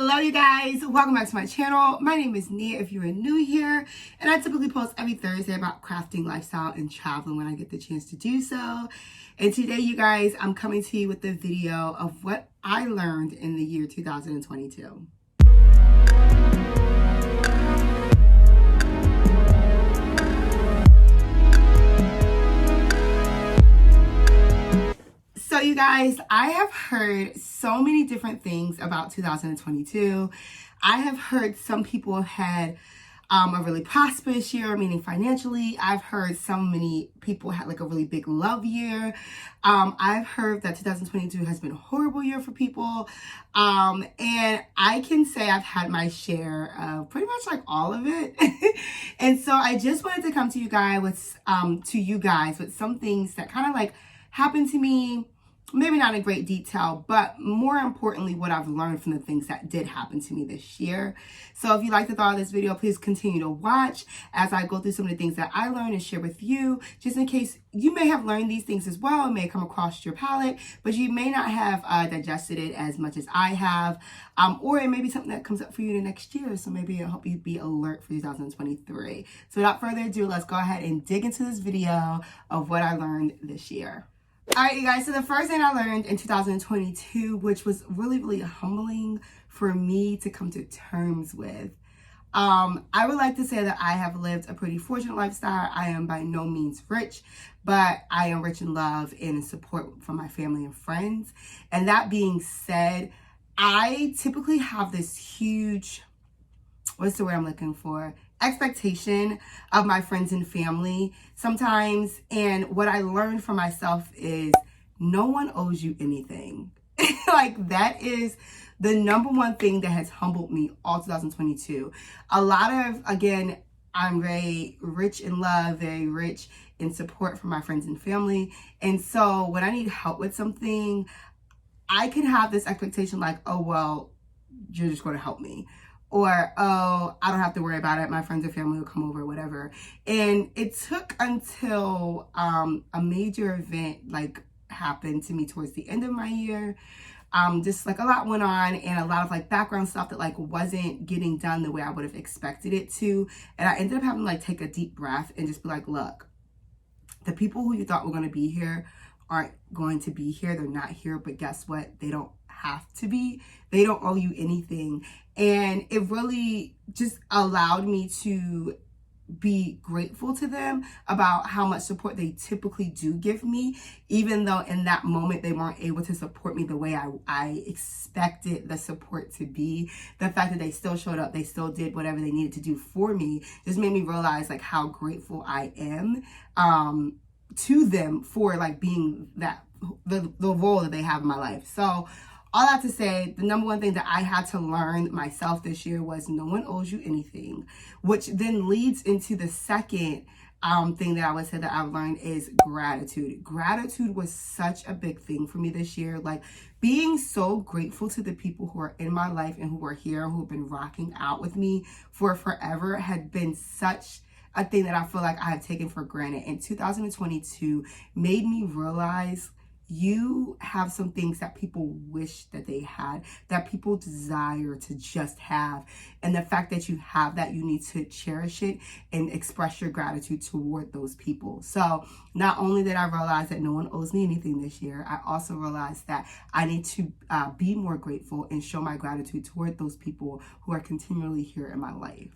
Hello you guys, welcome back to my channel. My name is Nia if you are new here, and I typically post every Thursday about crafting, lifestyle, and traveling when I get the chance to do so. And today you guys, I'm coming to you with a video of what I learned in the year 2022. So you guys, I have heard so many different things about 2022. I have heard some people have had a really prosperous year, meaning financially. I've heard so many people had like a really big love year. I've heard that 2022 has been a horrible year for people. And I can say I've had my share of pretty much like all of it. And so I just wanted to come to you guys with some things that kind of like happened to me. Maybe not in great detail, but more importantly, what I've learned from the things that did happen to me this year. So if you like the thought of this video, please continue to watch as I go through some of the things that I learned and share with you, just in case you may have learned these things as well. It may come across your palate, but you may not have digested it as much as I have, or it may be something that comes up for you the next year. So maybe it'll help you be alert for 2023. So without further ado, let's go ahead and dig into this video of what I learned this year. All right, you guys, so the first thing I learned in 2022, which was really, really humbling for me to come to terms with, I would like to say that I have lived a pretty fortunate lifestyle. I am by no means rich, but I am rich in love and support from my family and friends. And that being said, I typically have this huge, what's the word I'm looking for? Expectation of my friends and family sometimes. And what I learned for myself is no one owes you anything. Like that is the number one thing that has humbled me all 2022. A lot of, again, I'm very rich in love, very rich in support from my friends and family. And so when I need help with something, I can have this expectation like, oh, well, you're just going to help me. Or, oh, I don't have to worry about it. My friends and family will come over, whatever. And it took until a major event like happened to me towards the end of my year. Just like a lot went on and a lot of like background stuff that like wasn't getting done the way I would have expected it to. And I ended up having to like take a deep breath and just be like, look, the people who you thought were going to be here aren't going to be here. They're not here, but guess what? They don't have to be. They don't owe you anything. And it really just allowed me to be grateful to them about how much support they typically do give me, even though in that moment they weren't able to support me the way I expected the support to be. The fact that they still showed up, they still did whatever they needed to do for me, just made me realize like how grateful I am to them for like being that the role that they have in my life. So all that to say, the number one thing that I had to learn myself this year was no one owes you anything, which then leads into the second thing that I would say that I've learned is gratitude. Gratitude was such a big thing for me this year. Like being so grateful to the people who are in my life and who are here, who have been rocking out with me for forever had been such a thing that I feel like I have taken for granted. And 2022 made me realize you have some things that people wish that they had, that people desire to just have. And the fact that you have that, you need to cherish it and express your gratitude toward those people. So not only did I realize that no one owes me anything this year, I also realized that I need to be more grateful and show my gratitude toward those people who are continually here in my life.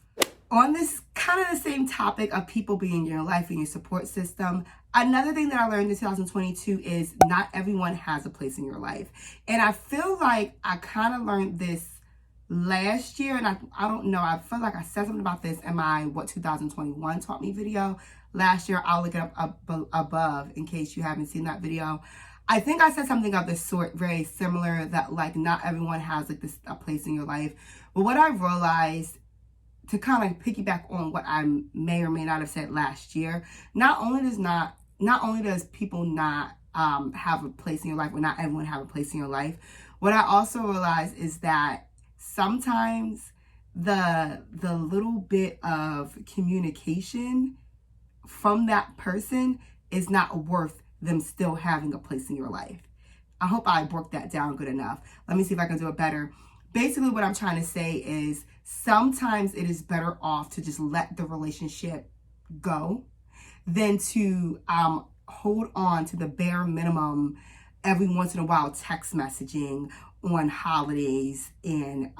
On this kind of the same topic of people being in your life and your support system, another thing that I learned in 2022 is not everyone has a place in your life. And I feel like I kind of learned this last year, and I don't know, I feel like I said something about this in my What 2021 Taught Me video last year. I'll look it up above in case you haven't seen that video. I think I said something of this sort, very similar, that like not everyone has like a place in your life. But what I realized, to kind of piggyback on what I may or may not have said last year, not only does people not have a place in your life, or not everyone have a place in your life, what I also realized is that sometimes the little bit of communication from that person is not worth them still having a place in your life. I hope I broke that down good enough. Let me see if I can do it better. basically what I'm trying to say is sometimes it is better off to just let the relationship go than to hold on to the bare minimum every once in a while text messaging on holidays and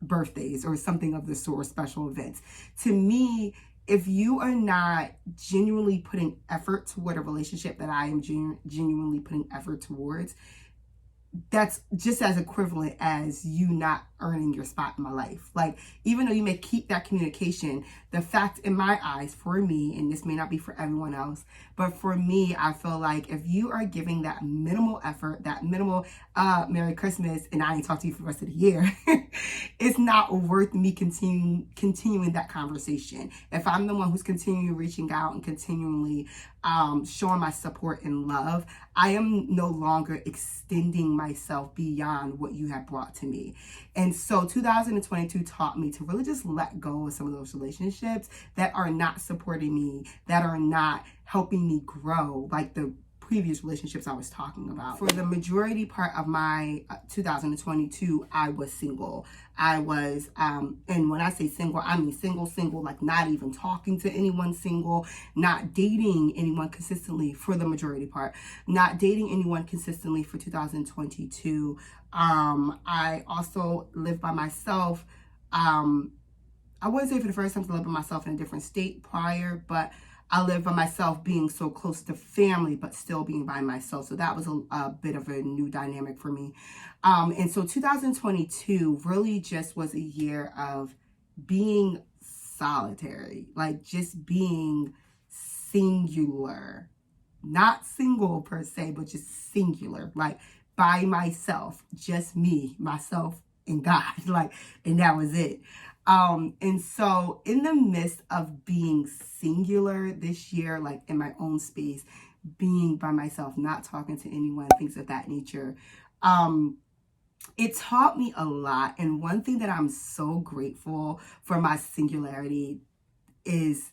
birthdays or something of the sort, special events. To me, if you are not genuinely putting effort toward a relationship that I am genuinely putting effort towards, that's just as equivalent as you not earning your spot in my life. Like, even though you may keep that communication, the fact in my eyes, for me, and this may not be for everyone else, but for me, I feel like if you are giving that minimal effort, that minimal Merry Christmas, and I ain't talk to you for the rest of the year, it's not worth me continuing that conversation. If I'm the one who's continually reaching out and continually showing my support and love, I am no longer extending myself beyond what you have brought to me. And so 2022 taught me to really just let go of some of those relationships that are not supporting me, that are not helping me grow, like the previous relationships I was talking about. For the majority part of my 2022, I was single. I was, and when I say single, I mean single, like not even talking to anyone, single, not dating anyone consistently for the majority part, not dating anyone consistently for 2022. I also lived by myself. I wouldn't say for the first time to live by myself in a different state prior, but I lived by myself, being so close to family, but still being by myself. So that was a bit of a new dynamic for me. And so 2022 really just was a year of being solitary, like just being singular, not single per se, but just singular, like by myself, just me, myself, and God, like, and that was it. And so in the midst of being singular this year, like in my own space, being by myself, not talking to anyone, things of that nature, it taught me a lot. And one thing that I'm so grateful for my singularity is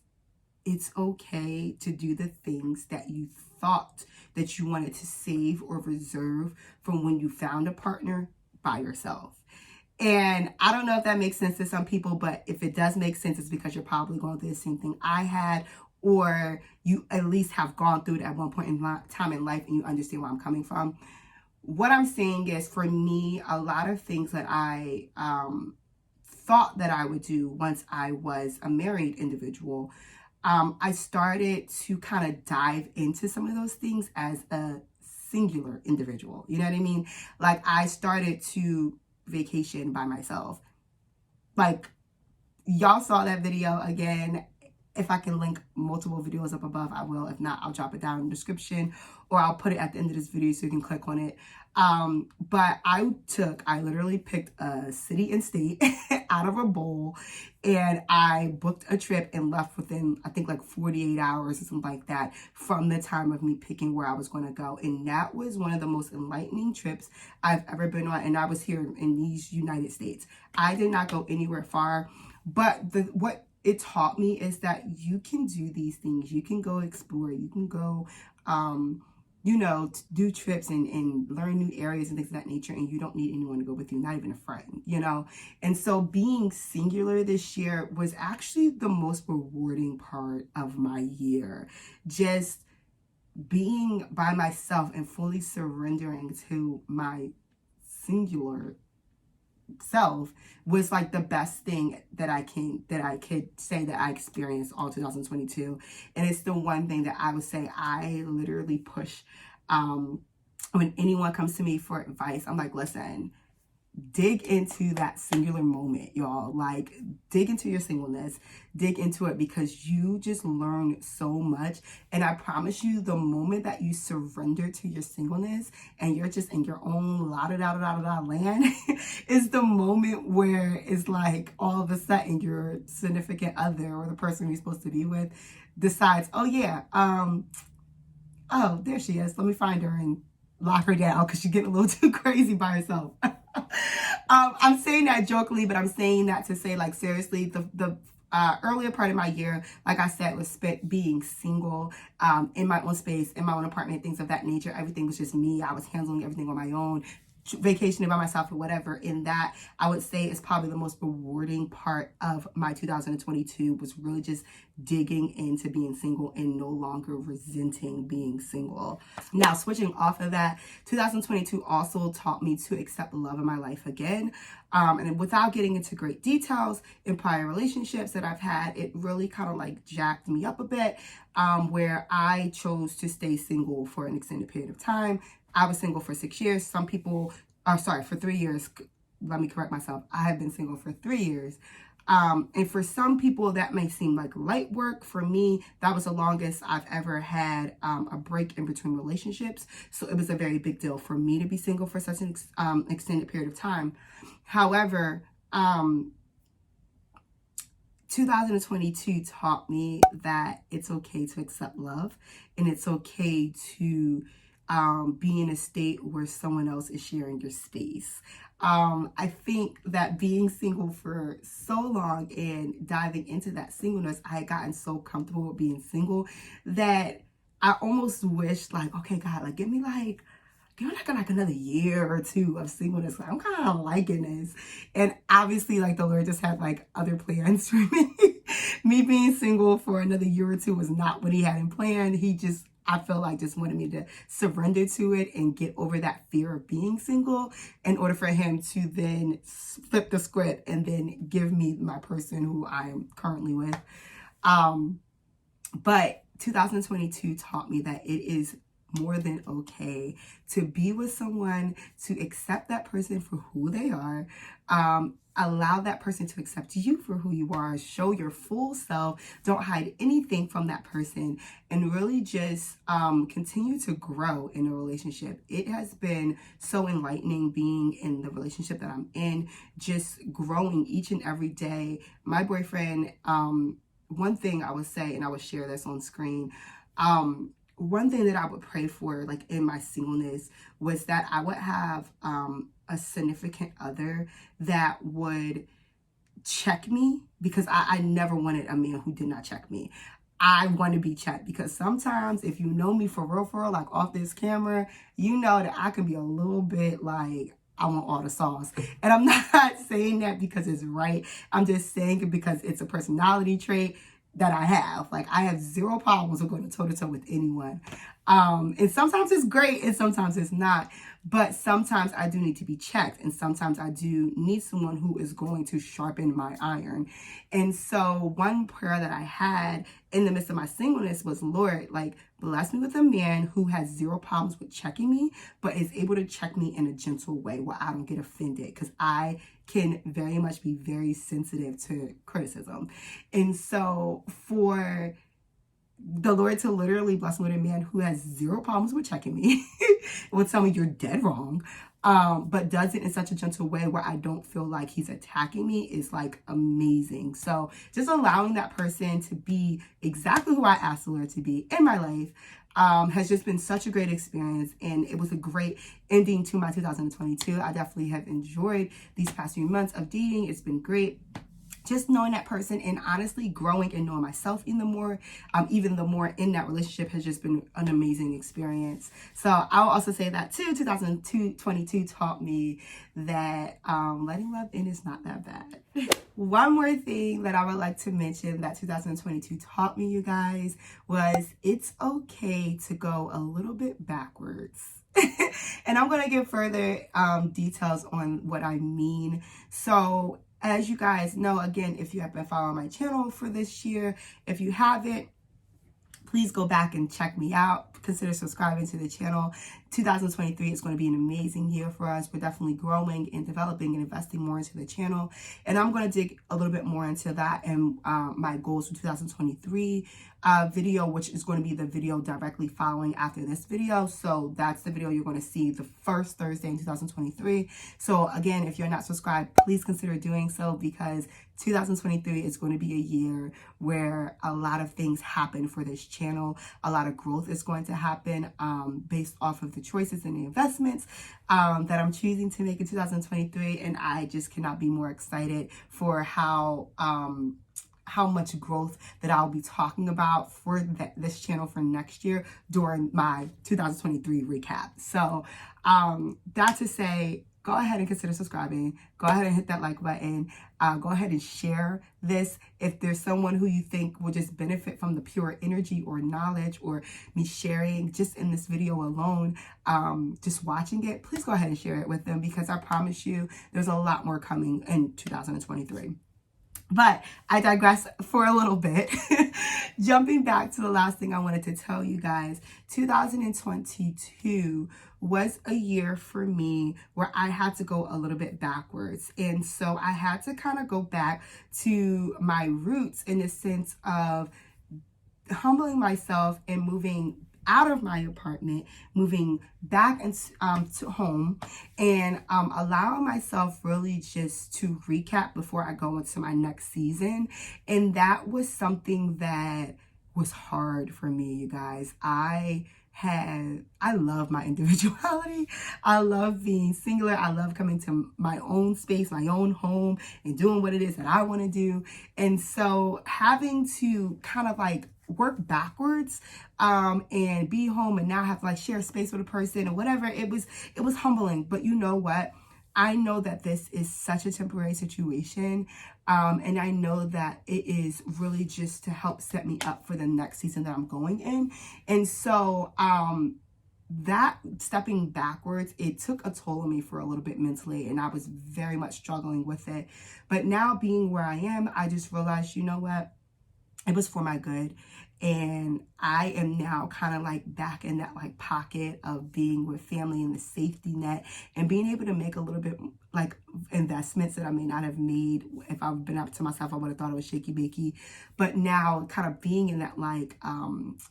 it's okay to do the things that you thought that you wanted to save or reserve from when you found a partner by yourself. And I don't know if that makes sense to some people, but if it does make sense, it's because you're probably going through the same thing I had, or you at least have gone through it at one point in time in life and you understand where I'm coming from. What I'm saying is, for me, a lot of things that I thought that I would do once I was a married individual, I started to kind of dive into some of those things as a singular individual. You know what I mean? Like, I started to vacation by myself. Like, y'all saw that video again. If I can link multiple videos up above, I will. If not, I'll drop it down in the description, or I'll put it at the end of this video so you can click on it. But I literally picked a city and state out of a bowl, and I booked a trip and left within, I think, like 48 hours or something like that from the time of me picking where I was going to go. And that was one of the most enlightening trips I've ever been on. And I was here in these United States. I did not go anywhere far, but what it taught me is that you can do these things. You can go explore. You can go, do trips and learn new areas and things of that nature. And you don't need anyone to go with you, not even a friend, And so being singular this year was actually the most rewarding part of my year. Just being by myself and fully surrendering to my singular self was like the best thing that I could say that I experienced all 2022. And it's the one thing that I would say I literally push when anyone comes to me for advice. I'm like, listen, dig into that singular moment, y'all. Like, dig into your singleness, dig into it, because you just learn so much. And I promise you, the moment that you surrender to your singleness and you're just in your own la-da-da-da-da-da land is the moment where it's like all of a sudden your significant other or the person you're supposed to be with decides, oh yeah, oh, there she is. Let me find her and lock her down because she's getting a little too crazy by herself. I'm saying that jokingly, but I'm saying that to say, like, seriously, the earlier part of my year, like I said, was spent being single, in my own space, in my own apartment, things of that nature. Everything was just me. I was handling everything on my own, vacationing by myself or whatever. In that, I would say is probably the most rewarding part of my 2022 was really just digging into being single and no longer resenting being single. Now, switching off of that, 2022 also taught me to accept the love in my life again. And without getting into great details, in prior relationships that I've had, it really kind of like jacked me up a bit, where I chose to stay single for an extended period of time. I was single for 6 years. Some people are for 3 years. Let me correct myself. I have been single for 3 years. And for some people that may seem like light work. For me, that was the longest I've ever had a break in between relationships. So it was a very big deal for me to be single for such an extended period of time. However, 2022 taught me that it's okay to accept love, and it's okay to be in a state where someone else is sharing your space. I think that being single for so long and diving into that singleness, I had gotten so comfortable with being single that I almost wished, like, okay, God, like, give me like another year or two of singleness. Like, I'm kind of liking this. And obviously, like, the Lord just had like other plans for me. Me being single for another year or two was not what he had in plan. I feel like just wanted me to surrender to it and get over that fear of being single in order for him to then flip the script and then give me my person who I am currently with. But 2022 taught me that it is more than okay to be with someone, to accept that person for who they are, allow that person to accept you for who you are, show your full self, don't hide anything from that person, and really just continue to grow in a relationship. It has been so enlightening being in the relationship that I'm in, just growing each and every day. My boyfriend, one thing I would say, and I would share this on screen, one thing that I would pray for, like in my singleness, was that I would have a significant other that would check me, because I never wanted a man who did not check me. I want to be checked, because sometimes, if you know me for real, like off this camera, you know that I can be a little bit like, I want all the sauce. And I'm not saying that because it's right. I'm just saying it because it's a personality trait that I have. Like, I have zero problems with going toe-to-toe with anyone. And sometimes it's great and sometimes it's not. But sometimes I do need to be checked, and sometimes I do need someone who is going to sharpen my iron. And so one prayer that I had in the midst of my singleness was, Lord, like, bless me with a man who has zero problems with checking me, but is able to check me in a gentle way where I don't get offended, because I can very much be very sensitive to criticism. And so for the Lord to literally bless me with a man who has zero problems with checking me, will tell me you're dead wrong, but does it in such a gentle way where I don't feel like he's attacking me, is like amazing. So just allowing that person to be exactly who I asked the Lord to be in my life has just been such a great experience, and it was a great ending to my 2022. I definitely have enjoyed these past few months of dating. It's been great. Just knowing that person and honestly growing and knowing myself even the more in that relationship has just been an amazing experience. So I'll also say that too, 2022 taught me that letting love in is not that bad. One more thing that I would like to mention that 2022 taught me, you guys, was it's okay to go a little bit backwards. And I'm going to give further details on what I mean. So as you guys know, again, if you have been following my channel for this year, if you haven't, please go back and check me out. Consider subscribing to the channel. 2023 is going to be an amazing year for us. We're definitely growing and developing and investing more into the channel. And I'm going to dig a little bit more into that and my goals for 2023 video, which is going to be the video directly following after this video. So that's the video you're going to see the first Thursday in 2023. So again, if you're not subscribed, please consider doing so, because 2023 is going to be a year where a lot of things happen for this channel. A lot of growth is going to happen based off of the choices and the investments that I'm choosing to make in 2023. And I just cannot be more excited for how much growth that I'll be talking about for this channel for next year during my 2023 recap. So That to say, go ahead and consider subscribing. Go ahead and hit that like button. Go ahead and share this. If there's someone who you think will just benefit from the pure energy or knowledge or me sharing just in this video alone, just watching it, please go ahead and share it with them, because I promise you there's a lot more coming in 2023. But I digress for a little bit. Jumping back to the last thing I wanted to tell you guys, 2022 was a year for me where I had to go a little bit backwards. And so I had to kind of go back to my roots in the sense of humbling myself and moving out of my apartment, moving back to home, and allowing myself really just to recap before I go into my next season. And that was something that was hard for me, you guys. I love my individuality. I love being singular. I love coming to my own space, my own home, and doing what it is that I want to do. And so having to kind of like work backwards and be home and now have to like share space with a person or whatever, it was humbling. But you know what? I know that this is such a temporary situation, and I know that it is really just to help set me up for the next season that I'm going in. And so that stepping backwards, it took a toll on me for a little bit mentally, and I was very much struggling with it. But now being where I am, I just realized, you know what? It was for my good. And I am now kind of like back in that like pocket of being with family and the safety net, and being able to make a little bit like investments that I may not have made. If I've been up to myself, I would have thought it was shaky bakey. But now kind of being in that like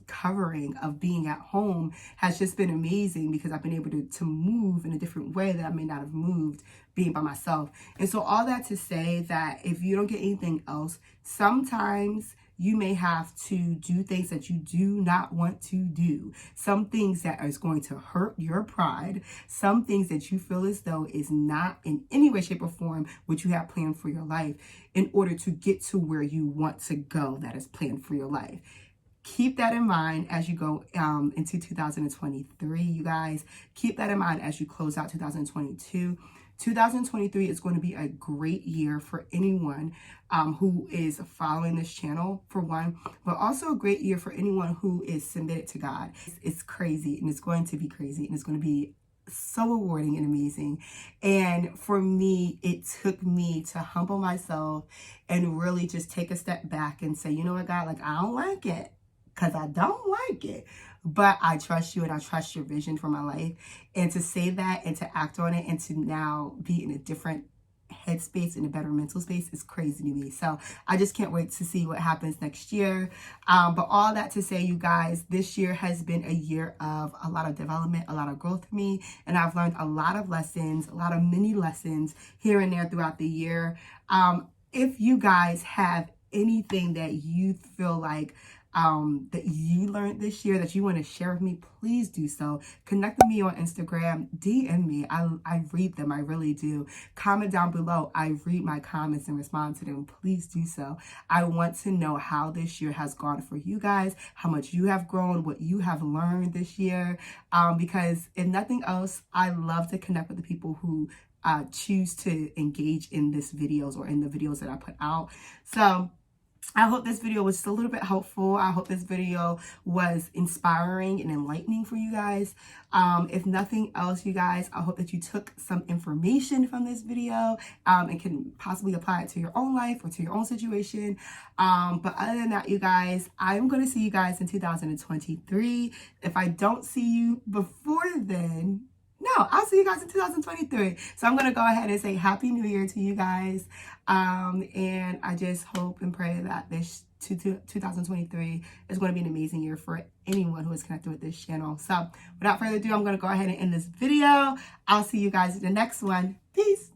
covering of being at home has just been amazing, because I've been able to move in a different way that I may not have moved being by myself. And so all that to say that if you don't get anything else, sometimes you may have to do things that you do not want to do. Some things that is going to hurt your pride. Some things that you feel as though is not in any way, shape, or form what you have planned for your life, in order to get to where you want to go that is planned for your life. Keep that in mind as you go into 2023, you guys. Keep that in mind as you close out 2022. 2023 is going to be a great year for anyone who is following this channel, for one, but also a great year for anyone who is submitted to God. It's crazy, and it's going to be crazy, and it's going to be so rewarding and amazing. And for me, it took me to humble myself and really just take a step back and say, you know what, God, like, I don't like it, because I don't like it, but I trust you and I trust your vision for my life. And to say that and to act on it and to now be in a different headspace, in a better mental space, is crazy to me. So I just can't wait to see what happens next year. But all that to say, you guys, this year has been a year of a lot of development, a lot of growth for me. And I've learned a lot of lessons, a lot of mini lessons here and there throughout the year. If you guys have anything that you feel like that you learned this year that you want to share with me, please do so. Connect with me on Instagram, DM me. I read them, I really do. Comment down below. I read my comments and respond to them. Please do so. I want to know how this year has gone for you guys, how much you have grown, what you have learned this year. Because if nothing else, I love to connect with the people who choose to engage in this videos or in the videos that I put out. So I hope this video was just a little bit helpful. I hope this video was inspiring and enlightening for you guys. If nothing else, you guys, I hope that you took some information from this video and can possibly apply it to your own life or to your own situation. But other than that, you guys, I'm going to see you guys in 2023. If I don't see you before then, no, I'll see you guys in 2023. So I'm going to go ahead and say Happy New Year to you guys. And I just hope and pray that this 2023 is going to be an amazing year for anyone who is connected with this channel. So without further ado, I'm going to go ahead and end this video. I'll see you guys in the next one. Peace.